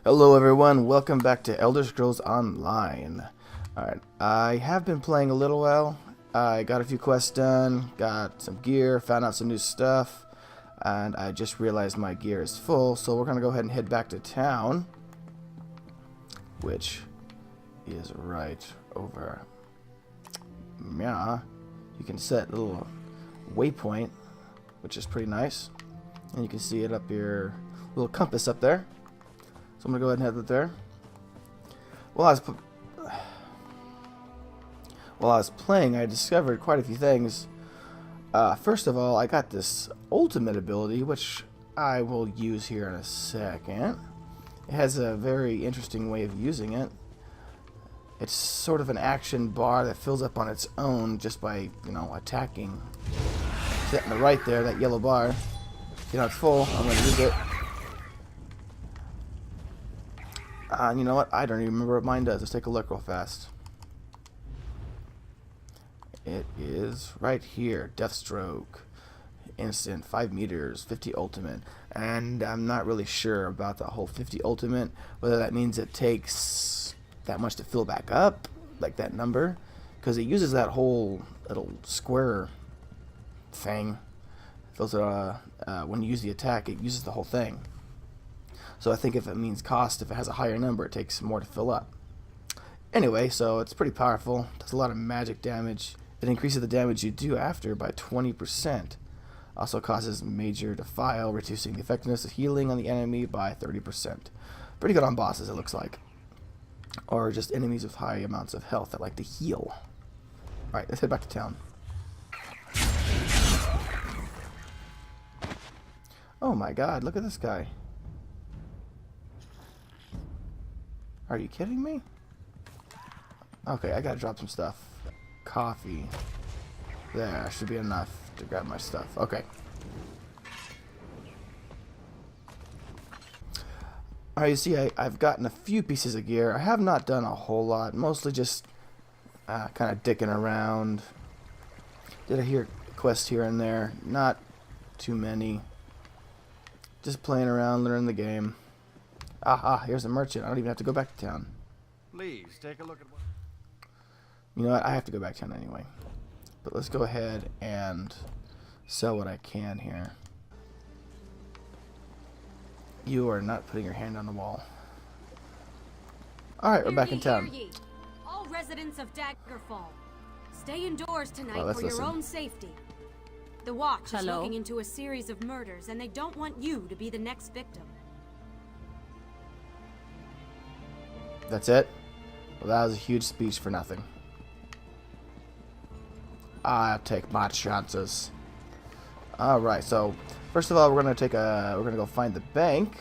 Hello everyone, welcome back to Elder Scrolls Online. Alright, I have been playing a little while. I got a few quests done, got some gear, found out some new stuff, and I just realized my gear is full, so we're going to go ahead and head back to town, which is right over. Yeah, you can set a little waypoint, which is pretty nice, and you can see it up your little compass up there. So I'm going to go ahead and head up there. While I was playing, I discovered quite a few things. First of all, I got this ultimate ability, which I will use here in a second. It has a very interesting way of using it. It's sort of an action bar that fills up on its own just by, attacking. Set in the right there, that yellow bar. See how it's full? I'm going to use it. And you know what? I don't even remember what mine does. Let's take a look real fast. It is right here. Deathstroke. Instant. 5 meters. 50 ultimate. And I'm not really sure about the whole 50 ultimate. Whether that means it takes that much to fill back up. Like that number. Because it uses that whole little square thing. Fills it, when you use the attack, it uses the whole thing. So I think if it means cost, if it has a higher number, it takes more to fill up. Anyway, so it's pretty powerful. Does a lot of magic damage. It increases the damage you do after by 20%. Also causes major defile, reducing the effectiveness of healing on the enemy by 30%. Pretty good on bosses, it looks like. Or just enemies with high amounts of health that like to heal. Alright, let's head back to town. Oh my god, look at this guy. Are you kidding me? Okay, I gotta drop some stuff. Coffee. There, should be enough to grab my stuff. Okay. Alright, you see, I've gotten a few pieces of gear. I have not done a whole lot. Mostly just kind of dicking around. Did a quest here and there. Not too many. Just playing around, learning the game. Aha, here's a merchant. I don't even have to go back to town. Please take a look at what. You know what? I have to go back to town anyway. But let's go ahead and sell what I can here. You are not putting your hand on the wall. Alright, we're back in town. All residents of Daggerfall, stay indoors tonight for your own safety. The Watch is looking into a series of murders, and they don't want you to be the next victim. That's it? Well, that was a huge speech for nothing. I'll take my chances. Alright, so first of all we're gonna go find the bank,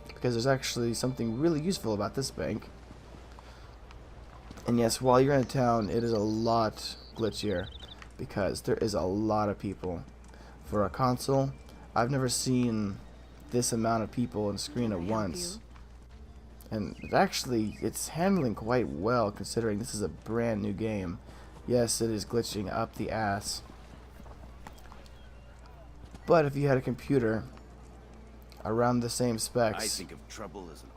because there's actually something really useful about this bank. And yes, while you're in town, it is a lot glitchier because there is a lot of people. For a console, I've never seen this amount of people on screen at once. And it's handling quite well considering this is a brand new game. Yes, it is glitching up the ass. But if you had a computer around the same specs, I think of trouble as an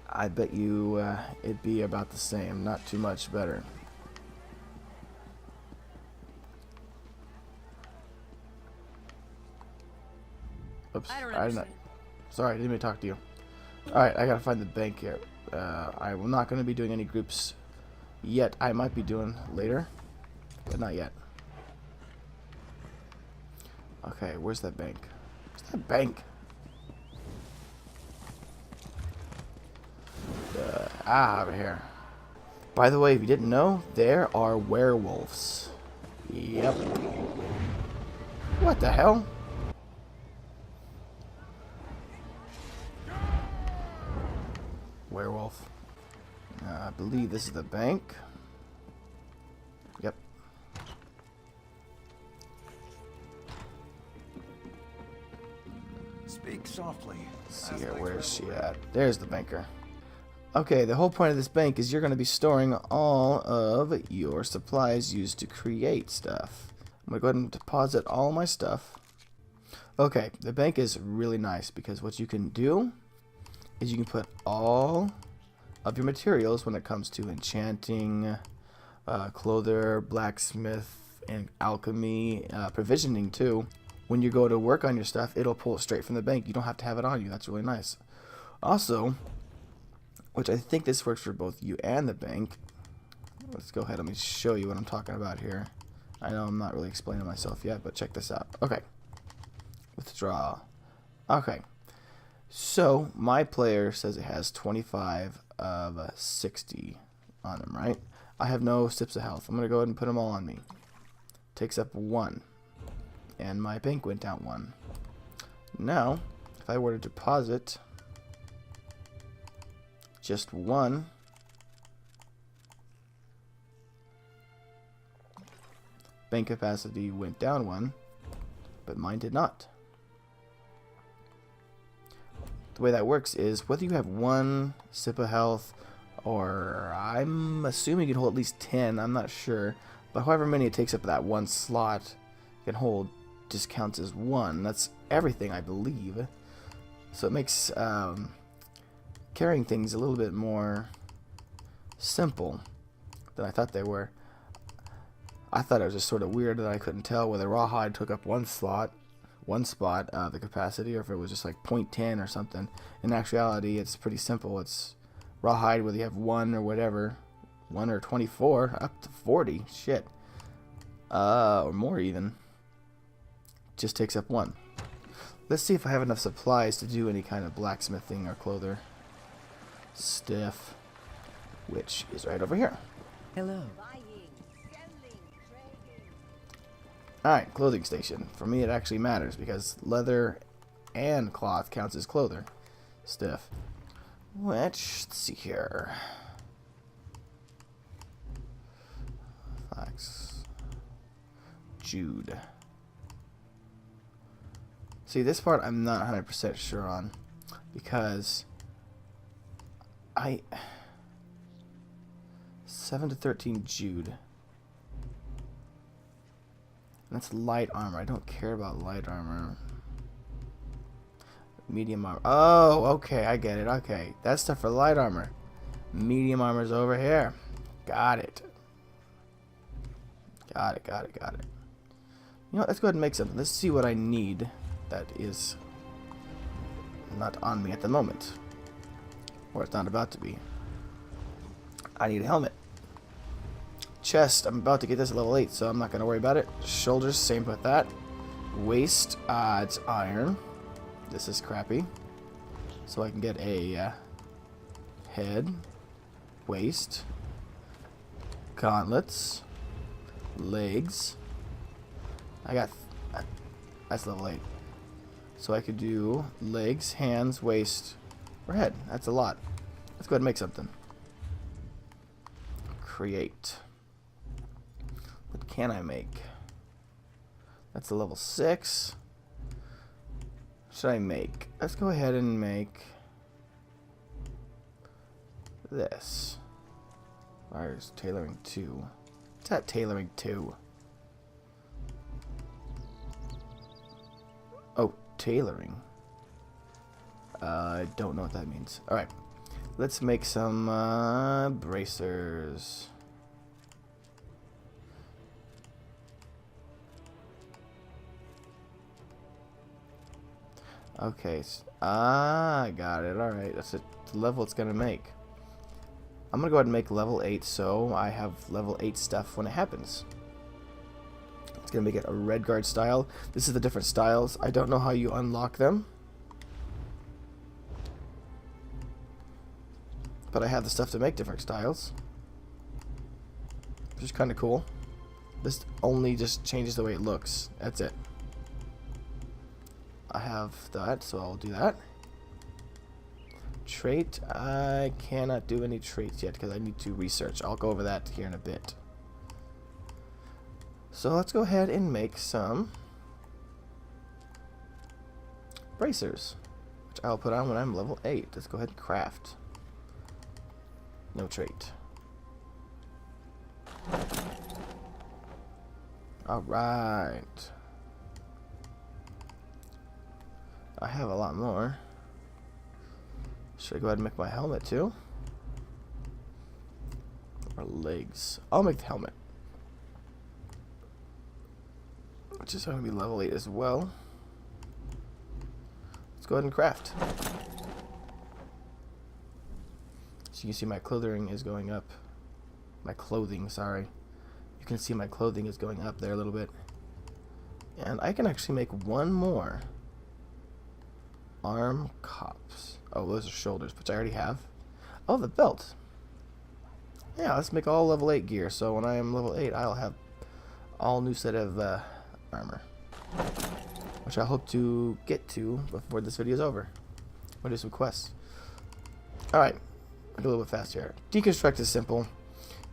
I bet you it'd be about the same, not too much better. Oops, sorry, I didn't mean to talk to you. Alright, I gotta find the bank here. I'm not gonna be doing any groups yet. I might be doing later, but not yet. Okay, where's that bank? Where's that bank? Over here. By the way, if you didn't know, there are werewolves. Yep. What the hell? Werewolf. I believe this is the bank. Yep. Speak softly. Let's see here, where's she at? There's the banker. Okay, the whole point of this bank is you're going to be storing all of your supplies used to create stuff. I'm going to go ahead and deposit all my stuff. Okay, the bank is really nice because what you can do is you can put all of your materials when it comes to enchanting, clother, blacksmith, and alchemy, provisioning too. When you go to work on your stuff, it'll pull it straight from the bank. You don't have to have it on you. That's really nice. Also, which I think this works for both you and the bank. Let's go ahead. Let me show you what I'm talking about here. I know I'm not really explaining myself yet, but check this out. Okay. Withdraw. Okay. So, my player says it has 25 of 60 on him, right? I have no sips of health. I'm going to go ahead and put them all on me. Takes up 1. And my bank went down 1. Now, if I were to deposit just 1, bank capacity went down 1, but mine did not. The way that works is whether you have 1 sip of health, or I'm assuming you can hold at least 10, I'm not sure, but however many it takes up that 1 slot you can hold just counts as 1. That's everything, I believe. So it makes carrying things a little bit more simple than I thought they were. I thought it was just sort of weird that I couldn't tell whether rawhide took up 1 spot, the capacity, or if it was just like 0.10 or something. In actuality, it's pretty simple. It's rawhide, whether you have 1 or whatever, 1 or 24, up to 40, shit, or more even, just takes up 1. Let's see if I have enough supplies to do any kind of blacksmithing or clother stuff, which is right over here. Hello. Alright, clothing station. For me, it actually matters because leather and cloth counts as clother stuff. Which, let's see here. Flax. Jude. See, this part I'm not 100% sure on because 7 to 13 Jude. That's light armor. I don't care about light armor. Medium armor. Oh, okay. I get it. Okay. That's stuff for light armor. Medium armor's over here. Got it. Got it. You know what? Let's go ahead and make something. Let's see what I need that is not on me at the moment. Or it's not about to be. I need a helmet. Chest, I'm about to get this at level 8, so I'm not going to worry about it. Shoulders, same with that. Waist, it's iron. This is crappy. So I can get a head, waist, gauntlets, legs. That's level 8. So I could do legs, hands, waist, or head. That's a lot. Let's go ahead and make something. Create. What can I make? That's a level 6. What should I make? Let's go ahead and make this. Where's tailoring 2? What's that tailoring 2? Oh, tailoring. I don't know what that means. Alright. Let's make some bracers. Okay, I got it. Alright, that's the level it's going to make. I'm going to go ahead and make level 8 so I have level 8 stuff when it happens. It's going to make it a red guard style. This is the different styles. I don't know how you unlock them, but I have the stuff to make different styles, which is kind of cool. This only just changes the way it looks. That's it. I have that, so I'll do that. Trait, I cannot do any traits yet because I need to research. I'll go over that here in a bit. So let's go ahead and make some bracers, which I'll put on when I'm level 8. Let's go ahead and craft. No trait. Alright. I have a lot more. Should I go ahead and make my helmet too? Or legs? I'll make the helmet. Which is going to be level 8 as well. Let's go ahead and craft. So you can see my clothing is going up. My clothing, sorry. You can see my clothing is going up there a little bit. And I can actually make one more. Arm cops. Oh, those are shoulders, which I already have. Oh, the belt. Yeah, let's make all level 8 gear. So when I am level 8, I'll have all new set of armor. Which I hope to get to before this video is over. We'll do some quests. Alright. A little bit faster here. Deconstruct is simple.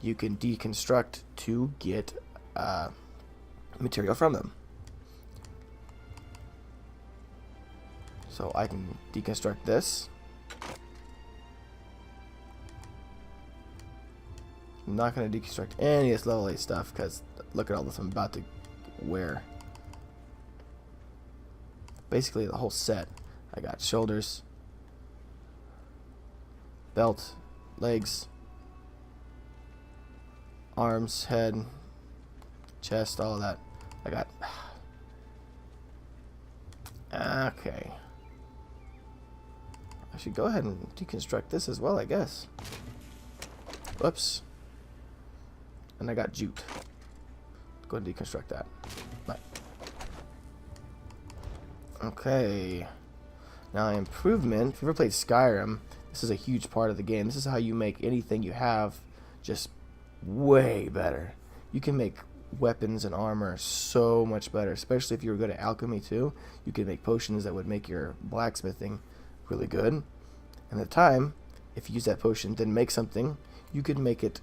You can deconstruct to get material from them. So I can deconstruct this. I'm not going to deconstruct any of this level 8 stuff because look at all this I'm about to wear. Basically the whole set. I got shoulders, belt, legs, arms, head, chest, all of that. I got. Okay. I should go ahead and deconstruct this as well, I guess. Whoops. And I got jute. Go ahead and deconstruct that. Bye. Okay. Now improvement. If you've ever played Skyrim, this is a huge part of the game. This is how you make anything you have just way better. You can make weapons and armor so much better, especially if you were good at alchemy too. You could make potions that would make your blacksmithing really good. And at the time, if you use that potion, then make something, you could make it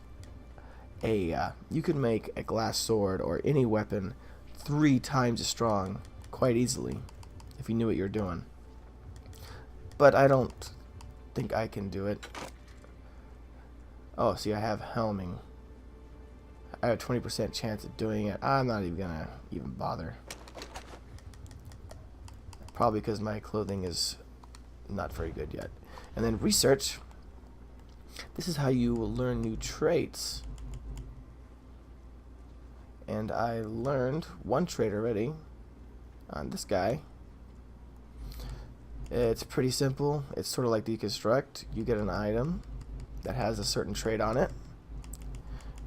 you could make a glass sword or any weapon 3 times as strong quite easily if you knew what you were doing. But I don't think I can do it. Oh, see, I have helming. I have a 20% chance of doing it. I'm not even gonna bother. Probably because my clothing is not very good yet. And then research. This is how you will learn new traits. And I learned one trait already on this guy. It's pretty simple. It's sort of like deconstruct. You get an item that has a certain trait on it.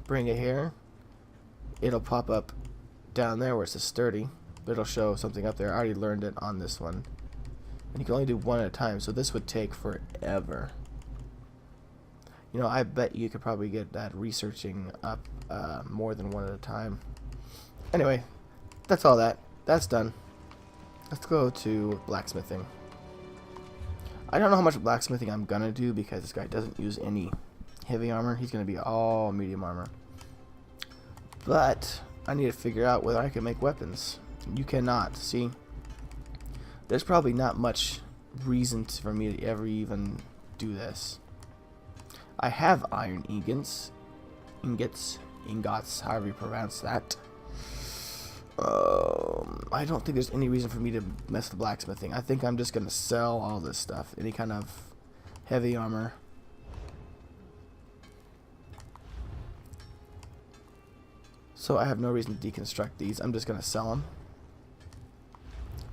Bring it here. It'll pop up down there where it says sturdy, but it'll show something up there. I already learned it on this one. And you can only do one at a time, so this would take forever. You know, I bet you could probably get that researching up more than one at a time. Anyway, that's all that. That's done. Let's go to blacksmithing. I don't know how much blacksmithing I'm gonna do because this guy doesn't use any heavy armor. He's gonna be all medium armor. But I need to figure out whether I can make weapons. You cannot. See, there's probably not much reason for me to ever even do this. I have iron ingots, however you pronounce that. I don't think there's any reason for me to mess with blacksmithing. I think I'm just gonna sell all this stuff, any kind of heavy armor. So I have no reason to deconstruct these. I'm just gonna sell them.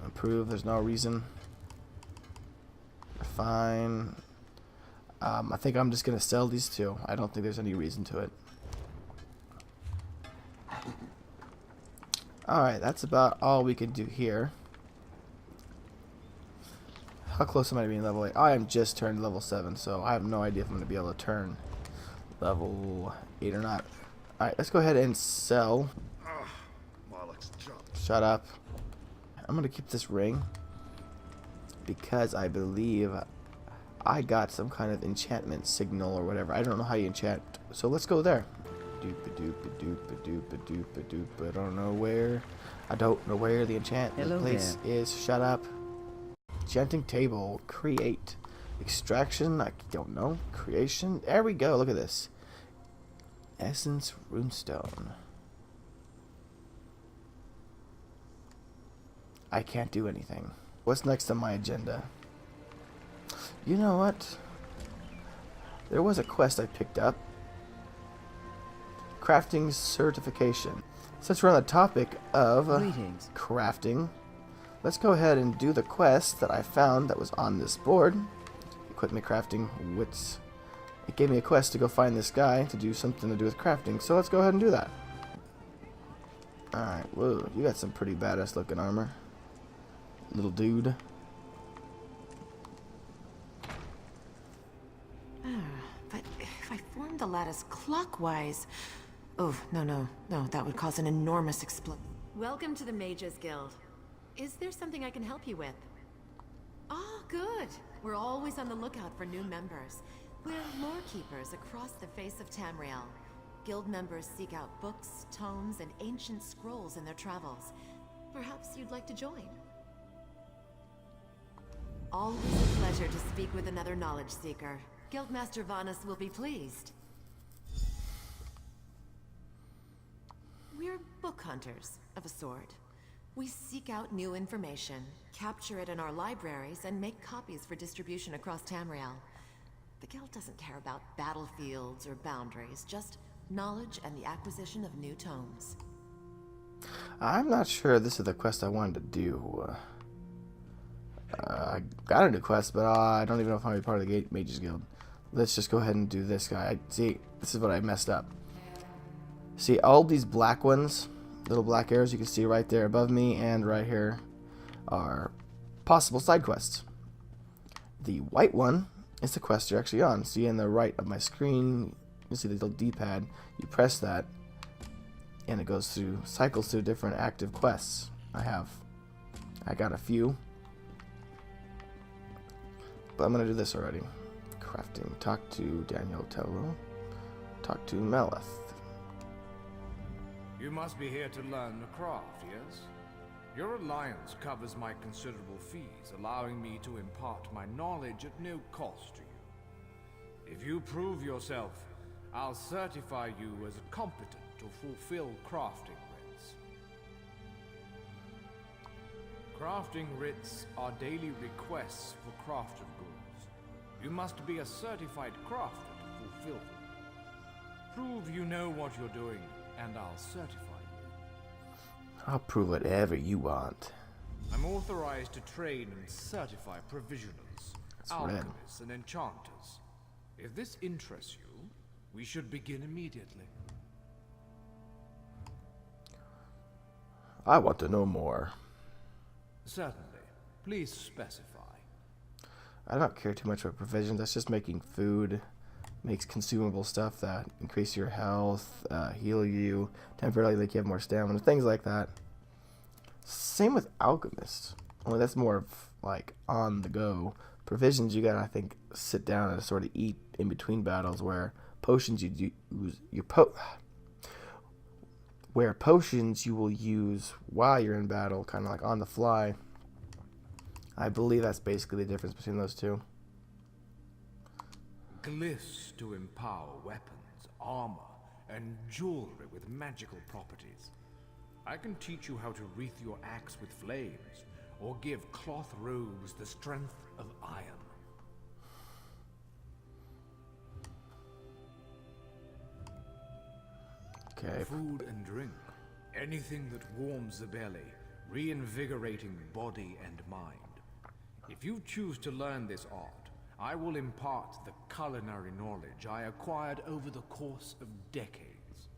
Improve. There's no reason. Fine. I think I'm just gonna sell these two. I don't think there's any reason to it. Alright, that's about all we can do here. How close am I to being level 8? I am just turned level 7, so I have no idea if I'm going to be able to turn level 8 or not. Alright, let's go ahead and sell. Shut up. I'm going to keep this ring because I believe I got some kind of enchantment signal or whatever. I don't know how you enchant, so let's go there. I don't know where. I don't know where the enchantment place is. Shut up. Enchanting table. Create. Extraction. I don't know. Creation. There we go. Look at this. Essence runestone. I can't do anything. What's next on my agenda? You know what? There was a quest I picked up. Crafting certification. Since we're on the topic of crafting, let's go ahead and do the quest that I found that was on this board. Equipment crafting wits. It gave me a quest to go find this guy to do something to do with crafting, so let's go ahead and do that. Alright, whoa, you got some pretty badass looking armor. Little dude. But if I formed the lattice clockwise... Oh, no, that would cause an enormous explosion. Welcome to the Mages Guild. Is there something I can help you with? Oh, good. We're always on the lookout for new members. We're lore keepers across the face of Tamriel. Guild members seek out books, tomes, and ancient scrolls in their travels. Perhaps you'd like to join? Always a pleasure to speak with another knowledge seeker. Guildmaster Vanus will be pleased. We're book hunters, of a sort. We seek out new information, capture it in our libraries, and make copies for distribution across Tamriel. The Guild doesn't care about battlefields or boundaries, just knowledge and the acquisition of new tomes. I'm not sure this is the quest I wanted to do. I got a new quest, but I don't even know if I'm going to be part of the Mages Guild. Let's just go ahead and do this guy. See, this is what I messed up. See, all these black ones, little black arrows you can see right there above me and right here, are possible side quests. The white one is the quest you're actually on. See, in the right of my screen, you see the little D-pad. You press that, and it goes through, cycles through different active quests. I got a few, but I'm gonna do this already. Crafting. Talk to Daniel Tello. Talk to Meleth. You must be here to learn the craft, yes? Your alliance covers my considerable fees, allowing me to impart my knowledge at no cost to you. If you prove yourself, I'll certify you as competent to fulfill crafting writs. Crafting writs are daily requests for crafted goods. You must be a certified crafter to fulfill them. Prove you know what you're doing, and I'll certify you. I'll prove whatever you want. I'm authorized to train and certify provisionals, alchemists, and enchanters. If this interests you, we should begin immediately. I want to know more. Certainly. Please specify. I don't care too much about provisions. That's just making food. Makes consumable stuff that increase your health, heal you, temporarily make you have more stamina, things like that. Same with alchemists. Only that's more of like on the go. Provisions you gotta, I think, sit down and sort of eat in between battles, where potions you use where potions you will use while you're in battle, kind of like on the fly. I believe that's basically the difference between those two. Glyphs to empower weapons, armor, and jewelry with magical properties. I can teach you how to wreath your axe with flames, or give cloth robes the strength of iron. Okay. Food and drink. Anything that warms the belly, reinvigorating body and mind. If you choose to learn this art, I will impart the culinary knowledge I acquired over the course of decades.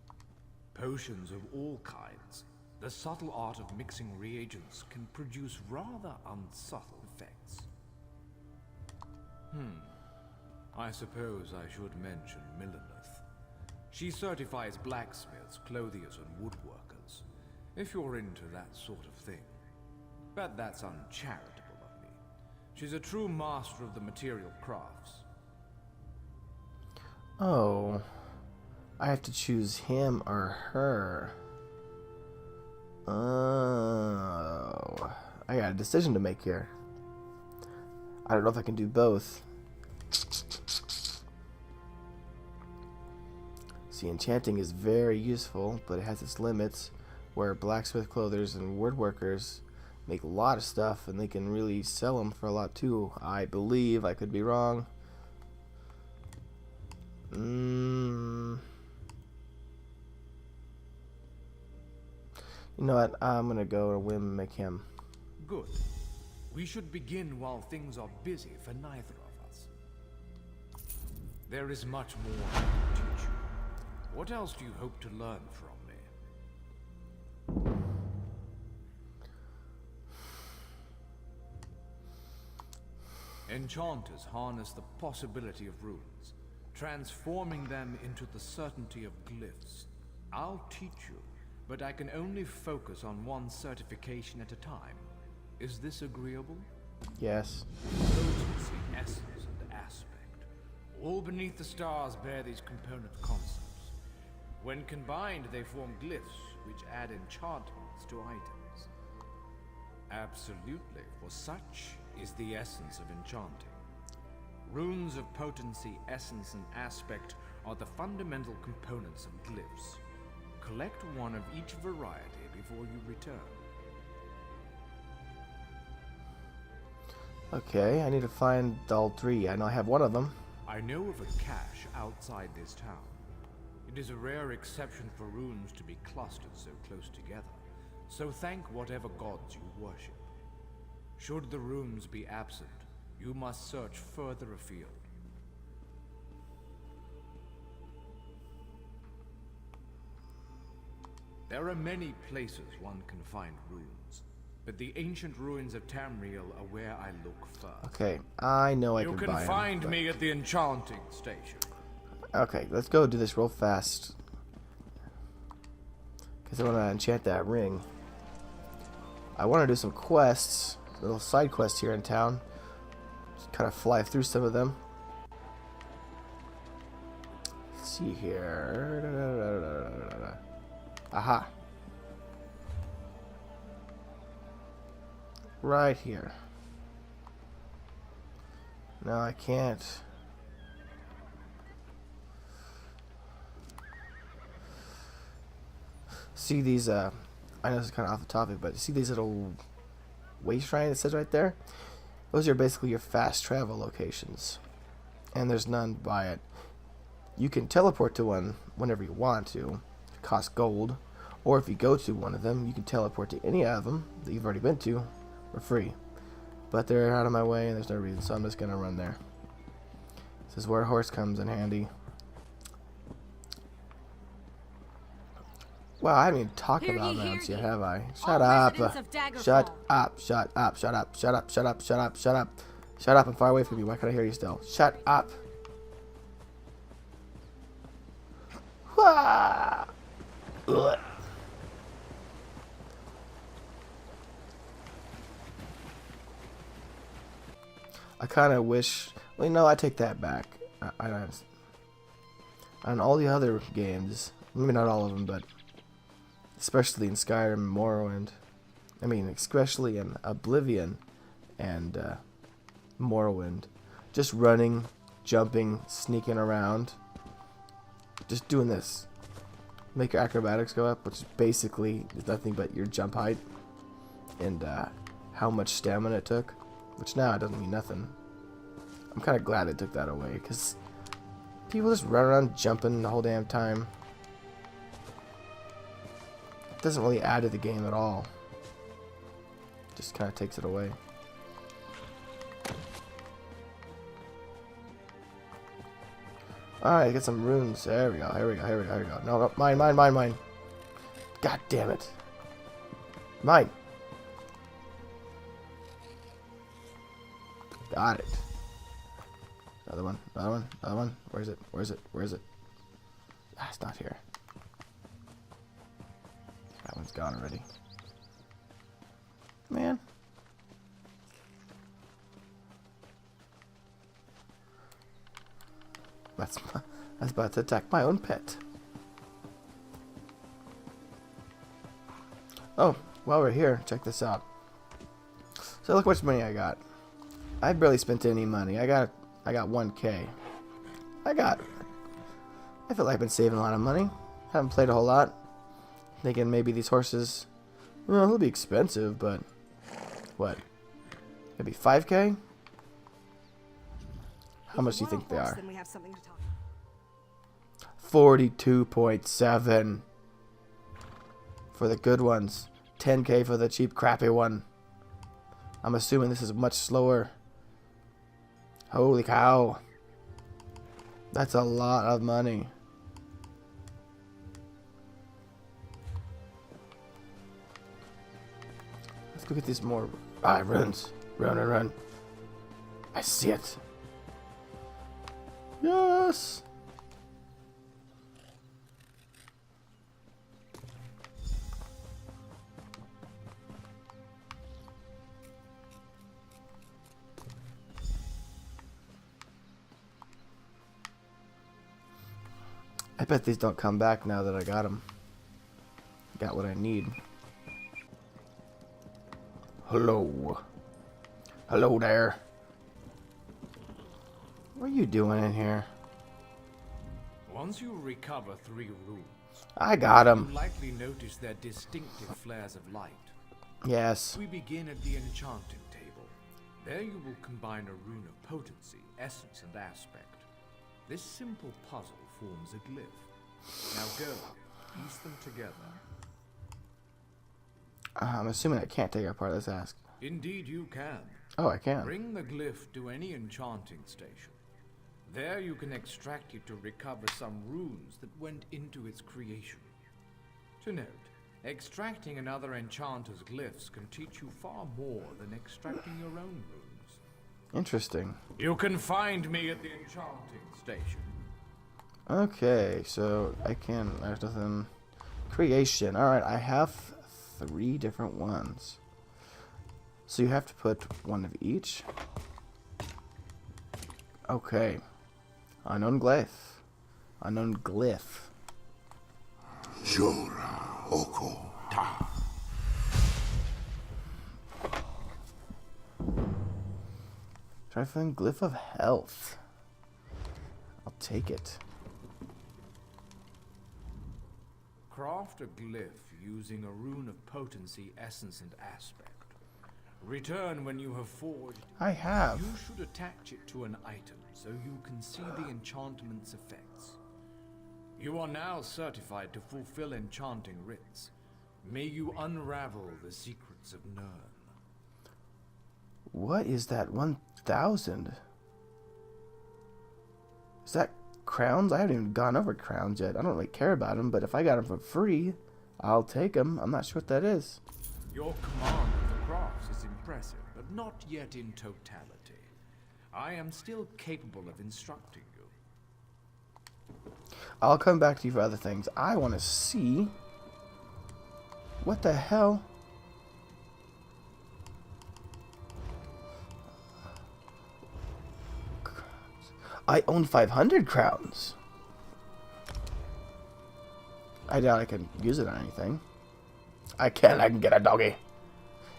Potions of all kinds. The subtle art of mixing reagents can produce rather unsubtle effects. I suppose I should mention Milleneth. She certifies blacksmiths, clothiers, and woodworkers, if you're into that sort of thing. But that's uncharitable of me. She's a true master of the material crafts. Oh, I have to choose him or her. Oh, I got a decision to make here. I don't know if I can do both. See, enchanting is very useful, but it has its limits, where blacksmith, clothers, and woodworkers make a lot of stuff, and they can really sell them for a lot too. I believe. I could be wrong. You know what? I'm gonna go to whim and make him. Good. We should begin while things are busy for neither of us. There is much more I can teach you. What else do you hope to learn from me? Enchanters harness the possibility of runes, transforming them into the certainty of glyphs. I'll teach you, but I can only focus on one certification at a time. Is this agreeable? Yes. Potency, essence, and aspect. All beneath the stars bear these component concepts. When combined, they form glyphs, which add enchantments to items. Absolutely, for such is the essence of enchanting. Runes of potency, essence, and aspect are the fundamental components of glyphs. Collect one of each variety before you return. Okay, I need to find all three. I know I have one of them. I know of a cache outside this town. It is a rare exception for runes to be clustered so close together, so thank whatever gods you worship. Should the runes be absent, you must search further afield. There are many places one can find runes, but the ancient ruins of Tamriel are where I look first. Okay, I know I You can can buy them, find but- me at the enchanting station. Okay, let's go do this real fast. Because I want to enchant that ring. I want to do some quests, little side quests here in town. Just kind of fly through some of them. Let's see here. Aha. Right here. No, I can't. See these, I know this is kind of off the topic, but see these little waste shrines that says right there? Those are basically your fast travel locations. And there's none by it. You can teleport to one whenever you want to. It costs gold. Or if you go to one of them, you can teleport to any of them that you've already been to for free. But they're out of my way and there's no reason, so I'm just going to run there. This is where a horse comes in handy. Wow, I haven't even talked about mounts yet, have I? Shut up. Shut up. Shut up. Shut up. Shut up. Shut up. Shut up. Shut up. Shut up. I'm far away from you. Why can't I hear you still? Shut up. Ugh. I kind of wish... Well, you know, I take that back. On all the other games, maybe not all of them, but especially in Skyrim and Morrowind. I mean, especially in Oblivion and Morrowind. Just running, jumping, sneaking around. Just doing this. Make your acrobatics go up, which is basically nothing but your jump height. And how much stamina it took. Which now it doesn't mean nothing. I'm kind of glad they took that away, because people just run around jumping the whole damn time. It doesn't really add to the game at all. Just kind of takes it away. Alright, get some runes. There we go. Here we go. Here we go. Here we go. No, no, mine, mine, mine, mine. God damn it. Mine. Got it. Another one. Another one. Another one. Where is it? Where is it? Where is it? Ah, it's not here. That one's gone already. Man. That's about to attack my own pet. Oh, while we're here, check this out. So look how much money I got. I barely spent any money. I got 1K. I feel like I've been saving a lot of money. Haven't played a whole lot. Thinking maybe these horses, well, they'll be expensive, but what? Maybe 5K? How much do you think they are? 42.7 for the good ones. 10k for the cheap, crappy one. I'm assuming this is much slower. Holy cow. That's a lot of money. Let's go get these more runes. Run. I see it. Yes. I bet these don't come back now that I got them. Got what I need. Hello. Hello there. What are you doing in here? Once you recover 3 runes, I got them. you likely notice their distinctive flares of light. Yes. We begin at the enchanting table. There you will combine a rune of potency, essence, and aspect. This simple puzzle forms a glyph. Now go, piece them together. I'm assuming I can't take it apart. Let's ask. Indeed you can. Oh, I can. Bring the glyph to any enchanting station. There you can extract it to recover some runes that went into its creation. To note, extracting another enchanter's glyphs can teach you far more than extracting your own runes. Interesting. You can find me at the enchanting station. Okay, so there's nothing. Creation. Alright, I have 3 different ones. So you have to put one of each. Okay. Unknown glyph. Unknown glyph. Jora Oko Ta. Try to find glyph of health. I'll take it. Craft a glyph using a rune of potency, essence, and aspect. Return when you have forged. I have. You should attach it to an item so you can see the enchantment's effects. You are now certified to fulfill enchanting rites. May you unravel the secrets of Nirn. What is that? 1,000? Is that crowns? I haven't even gone over crowns yet. I don't really care about them, but if I got them for free, I'll take them. I'm not sure what that is. Your command of the crafts is impressive, but not yet in totality. I am still capable of instructing you. I'll come back to you for other things. I want to see... What the hell? I own 500 crowns. I doubt I can use it on anything. I can get a doggy.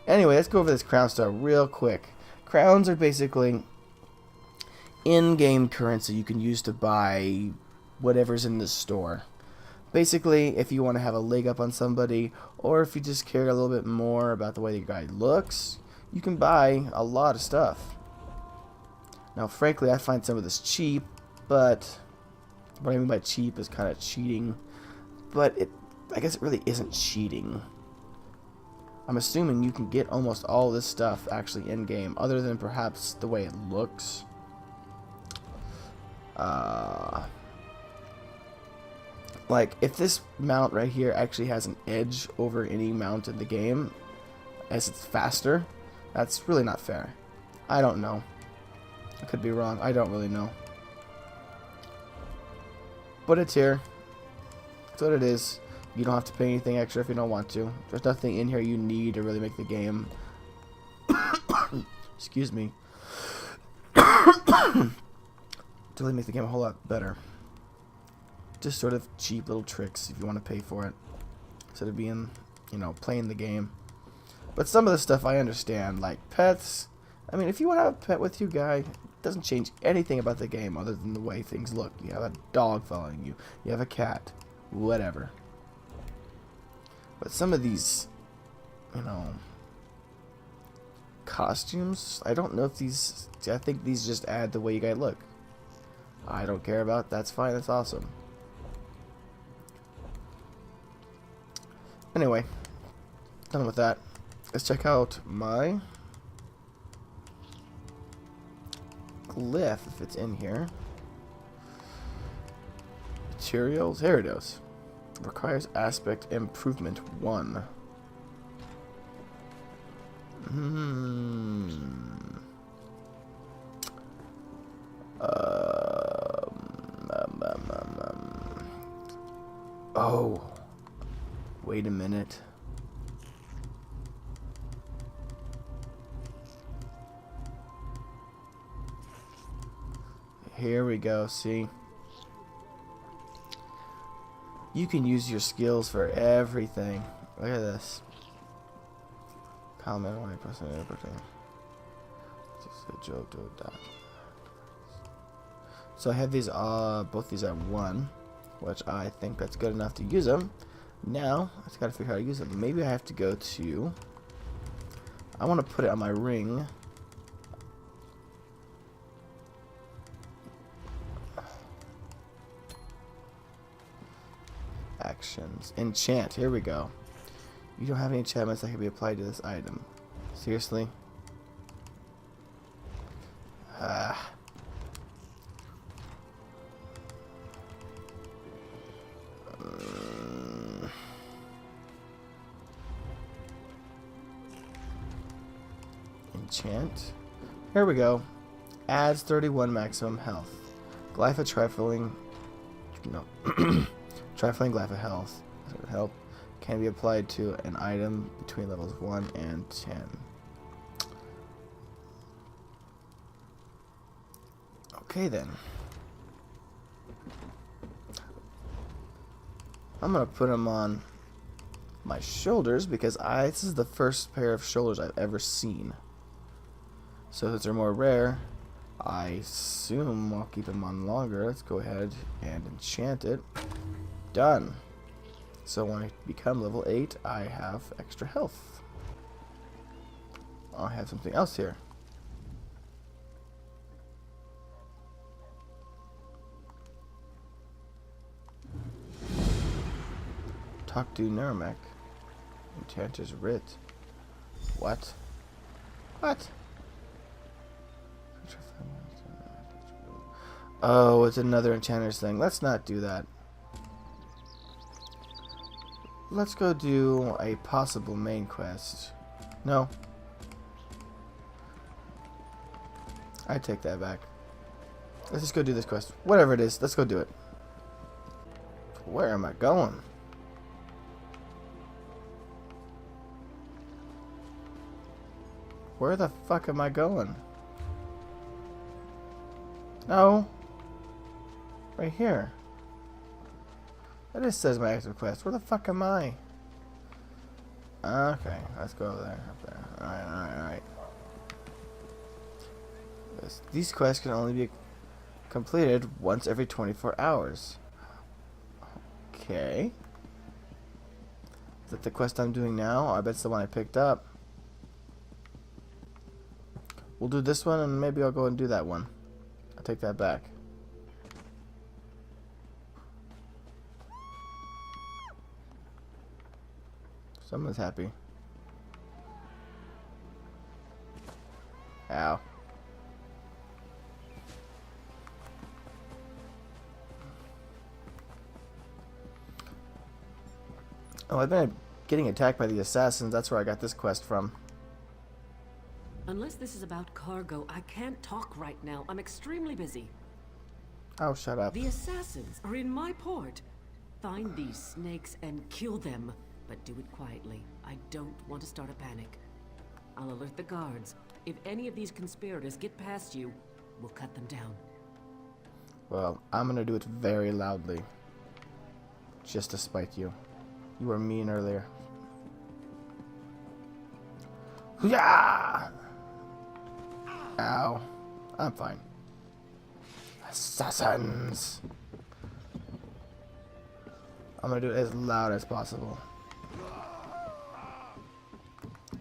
Anyway, let's go over this crown star real quick. Crowns are basically in-game currency you can use to buy whatever's in the store. Basically, if you want to have a leg up on somebody, or if you just care a little bit more about the way the guy looks, you can buy a lot of stuff. Now, frankly, I find some of this cheap, but what I mean by cheap is kind of cheating. But I guess it really isn't cheating. I'm assuming you can get almost all this stuff actually in-game, other than perhaps the way it looks. Like, if this mount right here actually has an edge over any mount in the game, as it's faster, that's really not fair. I don't know. I could be wrong. I don't really know. But it's here. That's what it is. You don't have to pay anything extra if you don't want to. There's nothing in here you need to really make the game... Excuse me. To really make the game a whole lot better. Just sort of cheap little tricks if you want to pay for it. Instead of being, you know, playing the game. But some of the stuff I understand, like pets. I mean, if you want to have a pet with you, guy, it doesn't change anything about the game other than the way things look. You have a dog following you. You have a cat. Whatever. But some of these, you know, costumes, I don't know if these, I think these just add the way you guys look. I don't care about, that's fine, that's awesome. Anyway, Done with that. Let's check out my glyph if it's in here. Materials. Here it is. Requires aspect improvement 1. Oh. Wait a minute. Here we go, see? You can use your skills for everything. Look at this. Comment on person everything. Just a joke to a dot. So I have these both these at 1, which I think that's good enough to use them. Now I just gotta figure out how to use them. Maybe I have to go to, I want to put it on my ring. Actions. Enchant. Here we go. You don't have any enchantments that can be applied to this item. Seriously? Enchant. Here we go. Adds 31 maximum health. Glypha trifling. No. Trifling Glypha health. Help. Can be applied to an item between levels 1 and 10. Okay then. I'm gonna put them on my shoulders because this is the first pair of shoulders I've ever seen. So since they're more rare, I assume I'll keep them on longer. Let's go ahead and enchant it. Done. So when I become level 8, I have extra health. I have something else here. Talk to Nurmak. Enchanter's Writ. What? What? Oh, it's another Enchanter's thing. Let's not do that. Let's go do a possible main quest. No. I take that back. Let's just go do this quest. Whatever it is, let's go do it. Where am I going? Where the fuck am I going? No. Right here. That just says my active quest. Where the fuck am I? Okay, let's go over there. Up there. Alright. These quests can only be completed once every 24 hours. Okay. Is that the quest I'm doing now? I bet it's the one I picked up. We'll do this one and maybe I'll go and do that one. I'll take that back. Someone's happy. Ow. Oh, I've been getting attacked by the assassins. That's where I got this quest from. Unless this is about cargo, I can't talk right now. I'm extremely busy. Oh, shut up. The assassins are in my port. Find these snakes and kill them. But do it quietly. I don't want to start a panic. I'll alert the guards. If any of these conspirators get past you, we'll cut them down. Well, I'm gonna do it very loudly. Just to spite you. You were mean earlier. Yeah! Ow. I'm fine. Assassins! I'm gonna do it as loud as possible.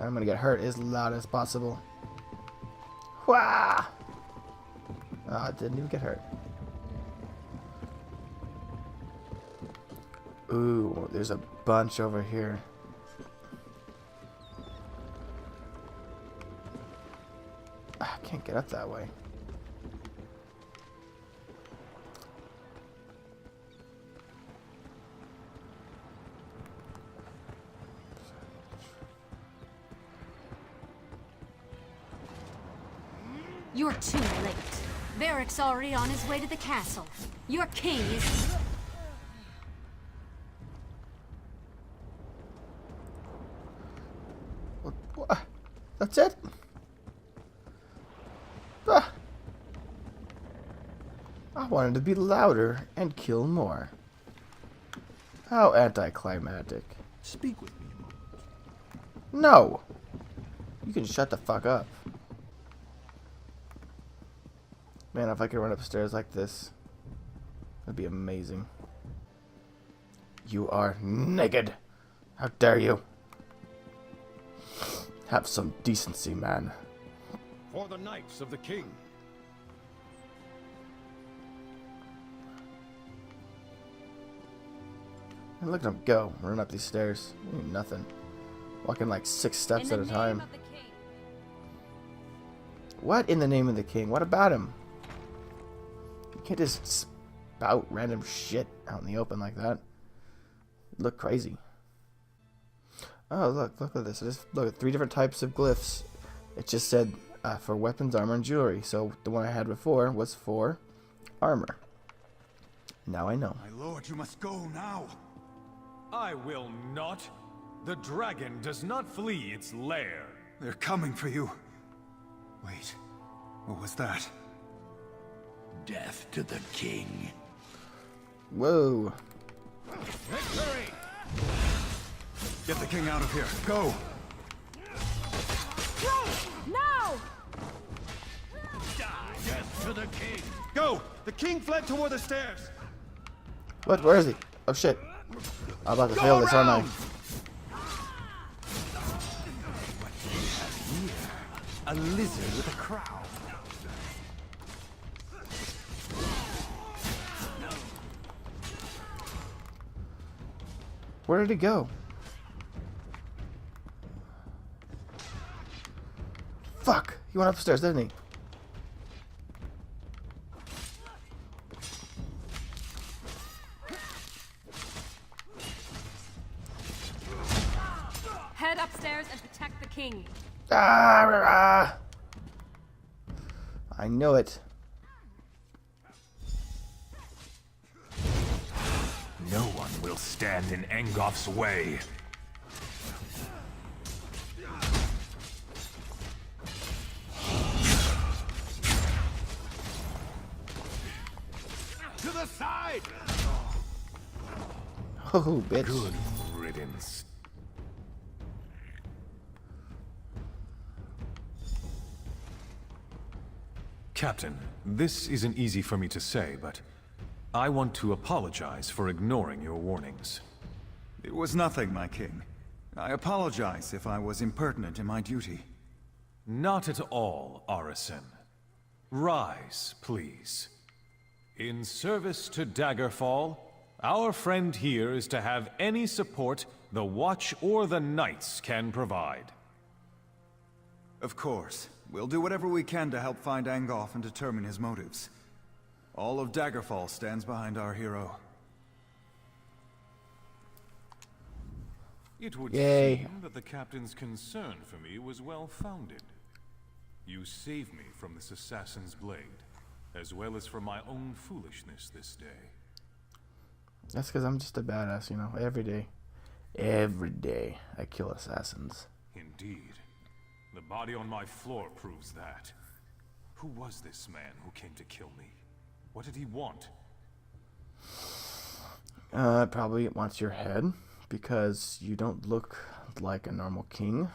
I'm gonna get hurt as loud as possible. Wah! Oh, I didn't even get hurt. Ooh, there's a bunch over here. can't get up that way. You're too late. Varric's already on his way to the castle. Your king is... What? That's it? Ah. I wanted to be louder and kill more. How anticlimactic. Speak with me a moment. No! You can shut the fuck up. Man, if I could run upstairs like this, that'd be amazing. You are naked! How dare you! Have some decency, man. For the Knights of the King. And look at him go, run up these stairs. Nothing. Walking like 6 steps at a time. What in the name of the king? What about him? You can't just spout random shit out in the open like that. You look crazy. Oh, look at this. Look at 3 different types of glyphs. It just said for weapons, armor, and jewelry. So the one I had before was for armor. Now I know. My lord, you must go now. I will not. The dragon does not flee its lair. They're coming for you. Wait, what was that? Death to the king. Whoa. Victory! Get the king out of here. Go! No! Death to the king. Go! The king fled toward the stairs. What? Where is he? Oh shit. I'm about to fail this, aren't I? A lizard with a crown. Where did he go? Fuck! He went upstairs, didn't he? Head upstairs and protect the king. Ah, I know it. No one will stand in Engolf's way. To the side! Oh, bitch. Good riddance. Captain, this isn't easy for me to say, but I want to apologize for ignoring your warnings. It was nothing, my king. I apologize if I was impertinent in my duty. Not at all, Arisen. Rise, please. In service to Daggerfall, our friend here is to have any support the Watch or the Knights can provide. Of course. We'll do whatever we can to help find Angolf and determine his motives. All of Daggerfall stands behind our hero. It would Yay. seem that the captain's concern for me was well-founded. You saved me from this assassin's blade, as well as from my own foolishness this day. That's because I'm just a badass, you know, every day. Every day I kill assassins. Indeed. The body on my floor proves that. Who was this man who came to kill me? What did he want? Probably wants your head, because you don't look like a normal king.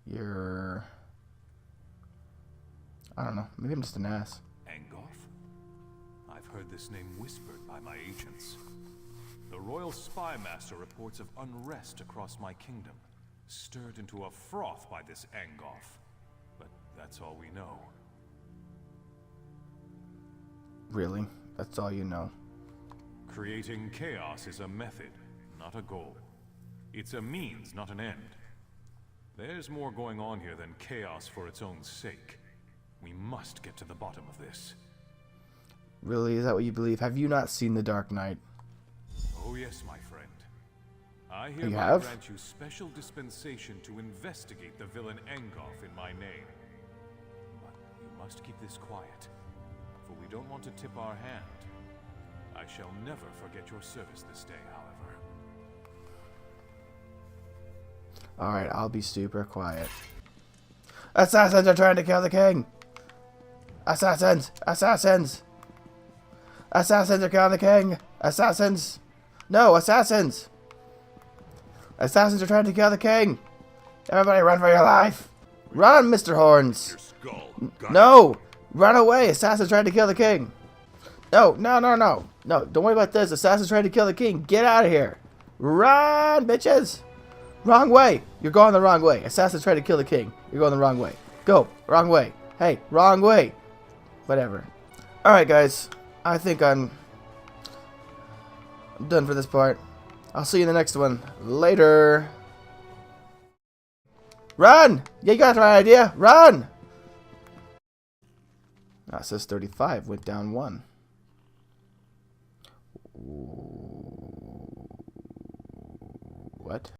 You're... I don't know, maybe I'm just an ass. Angolf? I've heard this name whispered by my agents. The Royal Spy Master reports of unrest across my kingdom, stirred into a froth by this Angolf. But that's all we know. Really? That's all you know? Creating chaos is a method, not a goal. It's a means, not an end. There's more going on here than chaos for its own sake. We must get to the bottom of this. Really? Is that what you believe? Have you not seen The Dark Knight? Oh yes, my friend. I You hereby have? grant you special dispensation to investigate the villain Angoff in my name. But you must keep this quiet, for we don't want to tip our hand. I shall never forget your service this day, however. Alright, I'll be super quiet. Assassins are trying to kill the king! Assassins! Assassins! Assassins are killing the king! Assassins! No, assassins! Assassins are trying to kill the king! Everybody run for your life! Run, Mr. Horns! No! Run away! Assassins trying to kill the king! No, no, no, no! No, don't worry about this. Assassins trying to kill the king! Get out of here! Run, bitches! Wrong way! You're going the wrong way. Assassins trying to kill the king. You're going the wrong way. Go! Wrong way. Hey, wrong way! Whatever. Alright, guys. I think I'm done for this part. I'll see you in the next one. Later. Run! Yeah, you got the right idea. Run! Ah, it says 35. Went down 1. What?